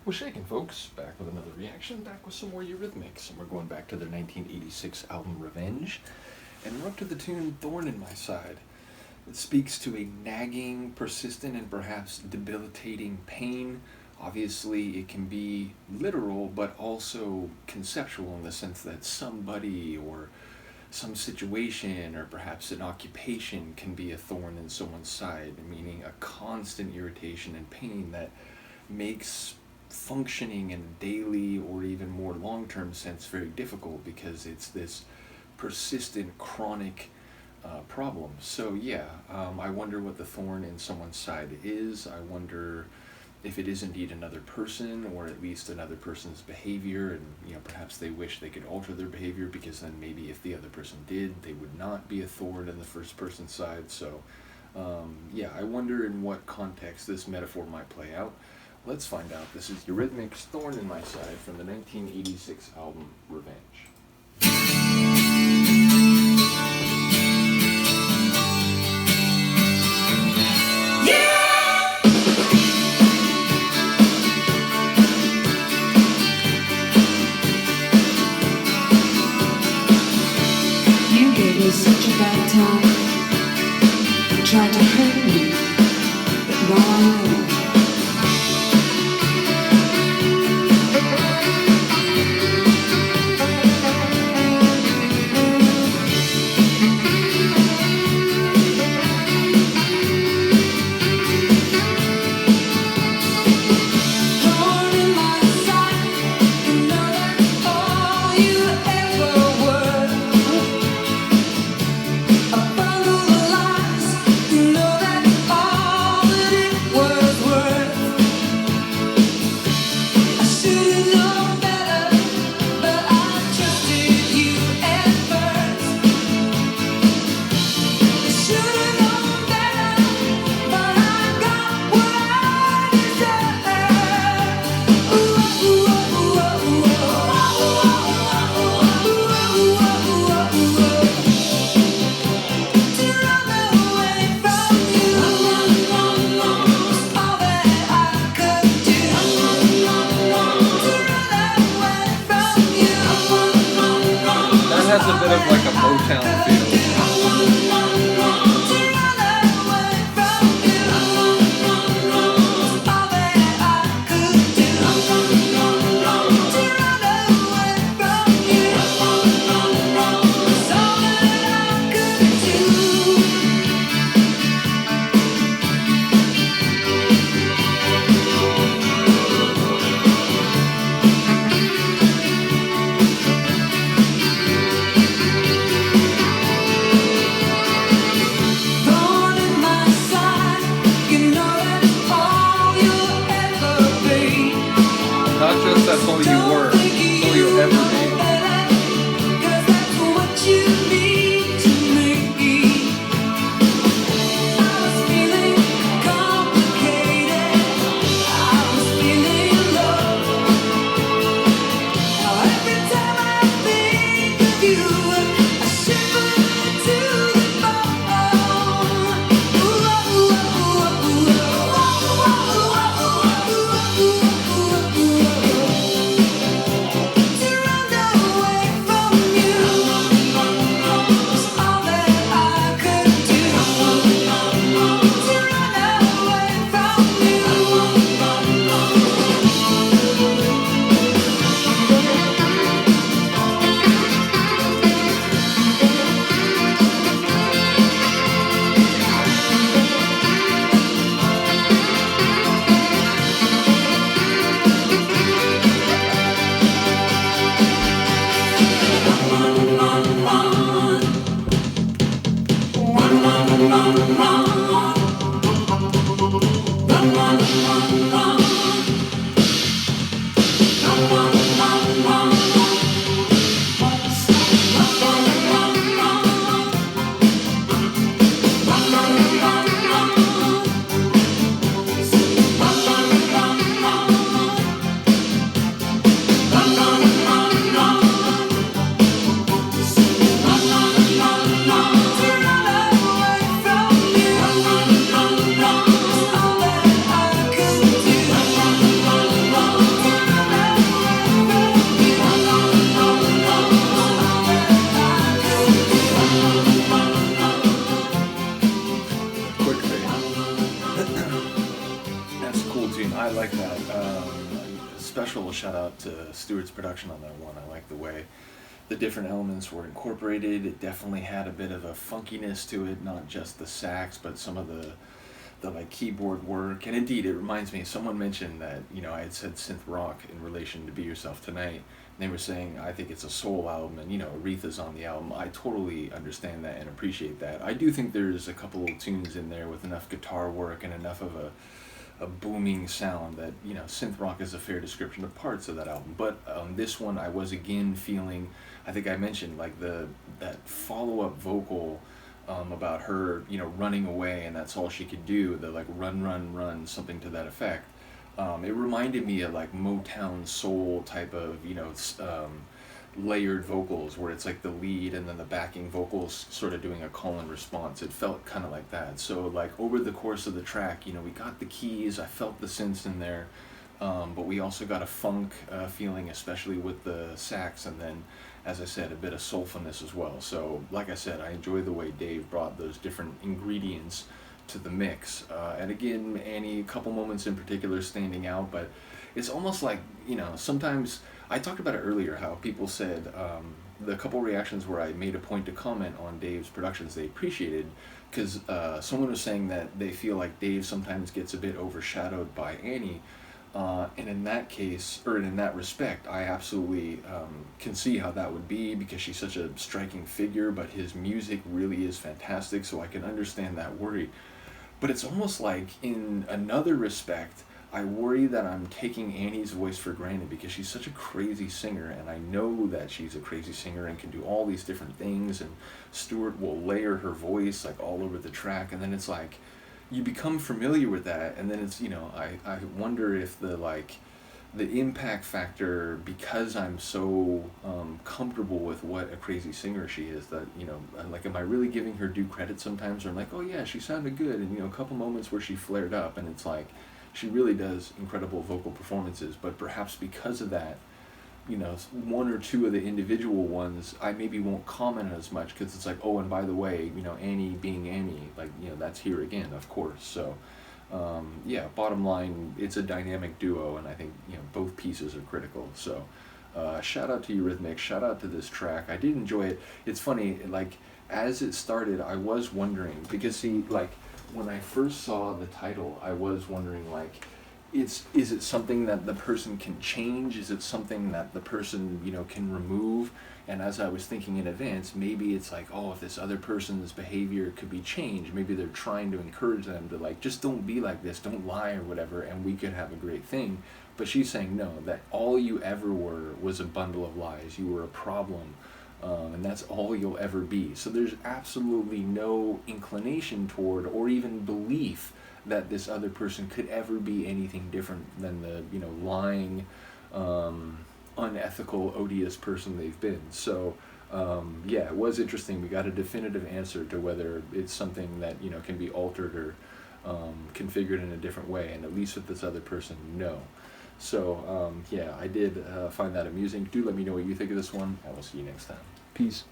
What's shaking, folks? Back with another reaction, back with some more Eurythmics, and we're going back to their 1986 album Revenge, and we're up to the tune Thorn in My Side. It speaks to a nagging, persistent, and perhaps debilitating pain. Obviously, it can be literal, but also conceptual in the sense that somebody or some situation or perhaps an occupation can be a thorn in someone's side, meaning a constant irritation and pain that makes functioning in a daily or even more long-term sense very difficult because it's this persistent chronic problem. So yeah, I wonder what the thorn in someone's side is. I wonder if it is indeed another person, or at least another person's behavior, and perhaps they wish they could alter their behavior, because then maybe if the other person did, they would not be a thorn in the first person's side. So yeah, I wonder in what context this metaphor might play out. Let's find out. This is Eurythmics' Thorn in My Side from the 1986 album Revenge. You gave me such a bad time. You tried to hurt me, but now I know. Has a bit of like a Motown feel. Not just that's all you were, that's all you'll ever be. Special shout out to Stewart's production on that one. I like the way the different elements were incorporated. It definitely had a bit of a funkiness to it, not just the sax, but some of the like keyboard work. And indeed, it reminds me, someone mentioned that, I had said synth rock in relation to Be Yourself Tonight. And they were saying, I think it's a soul album, and Aretha's on the album. I totally understand that and appreciate that. I do think there's a couple of tunes in there with enough guitar work and enough of a booming sound that, synth rock is a fair description of parts of that album. But this one, I was again feeling, I think I mentioned, like that follow-up vocal about her, running away, and that's all she could do, the like run, run, run, something to that effect. It reminded me of like Motown soul type of, layered vocals where it's like the lead and then the backing vocals sort of doing a call and response. It felt kind of like that. So like over the course of the track, we got the keys, I felt the synths in there, but we also got a funk feeling, especially with the sax, and then, as I said, a bit of soulfulness as well. So like I said, I enjoy the way Dave brought those different ingredients to the mix. And again, Annie, a couple moments in particular standing out, but it's almost like, sometimes, I talked about it earlier, how people said, the couple reactions where I made a point to comment on Dave's productions they appreciated, because someone was saying that they feel like Dave sometimes gets a bit overshadowed by Annie, and in that case, or in that respect, I absolutely can see how that would be, because she's such a striking figure, but his music really is fantastic, so I can understand that worry. But it's almost like, in another respect, I worry that I'm taking Annie's voice for granted, because she's such a crazy singer, and I know that she's a crazy singer and can do all these different things, and Stewart will layer her voice like all over the track, and then it's like, you become familiar with that, and then it's, I wonder if the impact factor, because I'm so comfortable with what a crazy singer she is, that, I'm like, am I really giving her due credit sometimes? Or I'm like, oh yeah, she sounded good, and, a couple moments where she flared up, and it's like, she really does incredible vocal performances, but perhaps because of that, one or two of the individual ones, I maybe won't comment as much, because it's like, oh, and by the way, Annie being Annie, like, that's here again, of course. So, bottom line, it's a dynamic duo, and I think, both pieces are critical. So, shout out to Eurythmics, shout out to this track. I did enjoy it. It's funny, like, as it started, I was wondering, because see, like, when I first saw the title, I was wondering, like, is it something that the person can change? Is it something that the person, can remove? And as I was thinking in advance, maybe it's like, oh, if this other person's behavior could be changed, maybe they're trying to encourage them to, like, just don't be like this, don't lie or whatever, and we could have a great thing. But she's saying, no, that all you ever were was a bundle of lies. You were a problem. And that's all you'll ever be. So there's absolutely no inclination toward, or even belief, that this other person could ever be anything different than the, lying, unethical, odious person they've been. So, it was interesting. We got a definitive answer to whether it's something that, can be altered or configured in a different way, and at least with this other person, no. So, I did find that amusing. Do let me know what you think of this one, and we'll see you next time. Peace.